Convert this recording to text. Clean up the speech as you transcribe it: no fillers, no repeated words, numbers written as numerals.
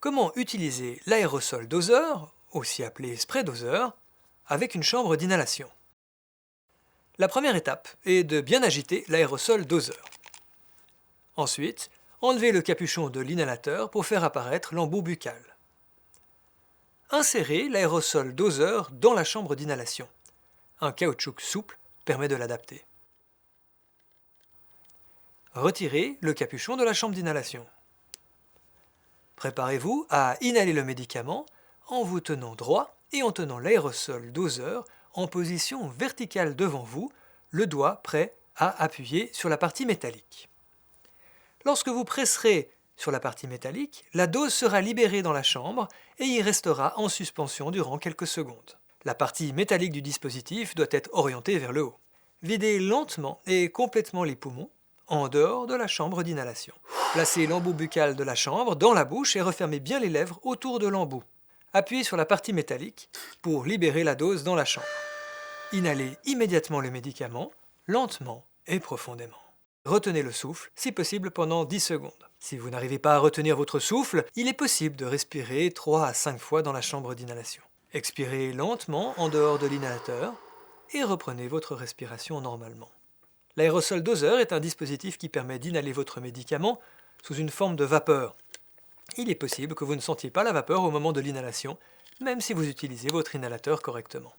Comment utiliser l'aérosol doseur, aussi appelé spray doseur, avec une chambre d'inhalation? La première étape est de bien agiter l'aérosol doseur. Ensuite, enlevez le capuchon de l'inhalateur pour faire apparaître l'embout buccal. Insérez l'aérosol doseur dans la chambre d'inhalation. Un caoutchouc souple permet de l'adapter. Retirez le capuchon de la chambre d'inhalation. Préparez-vous à inhaler le médicament en vous tenant droit et en tenant l'aérosol doseur en position verticale devant vous, le doigt prêt à appuyer sur la partie métallique. Lorsque vous presserez sur la partie métallique, la dose sera libérée dans la chambre et y restera en suspension durant quelques secondes. La partie métallique du dispositif doit être orientée vers le haut. Videz lentement et complètement les poumons en dehors de la chambre d'inhalation. Placez l'embout buccal de la chambre dans la bouche et refermez bien les lèvres autour de l'embout. Appuyez sur la partie métallique pour libérer la dose dans la chambre. Inhalez immédiatement le médicament, lentement et profondément. Retenez le souffle, si possible pendant 10 secondes. Si vous n'arrivez pas à retenir votre souffle, il est possible de respirer 3 à 5 fois dans la chambre d'inhalation. Expirez lentement en dehors de l'inhalateur et reprenez votre respiration normalement. L'aérosol doseur est un dispositif qui permet d'inhaler votre médicament sous une forme de vapeur. Il est possible que vous ne sentiez pas la vapeur au moment de l'inhalation, même si vous utilisez votre inhalateur correctement.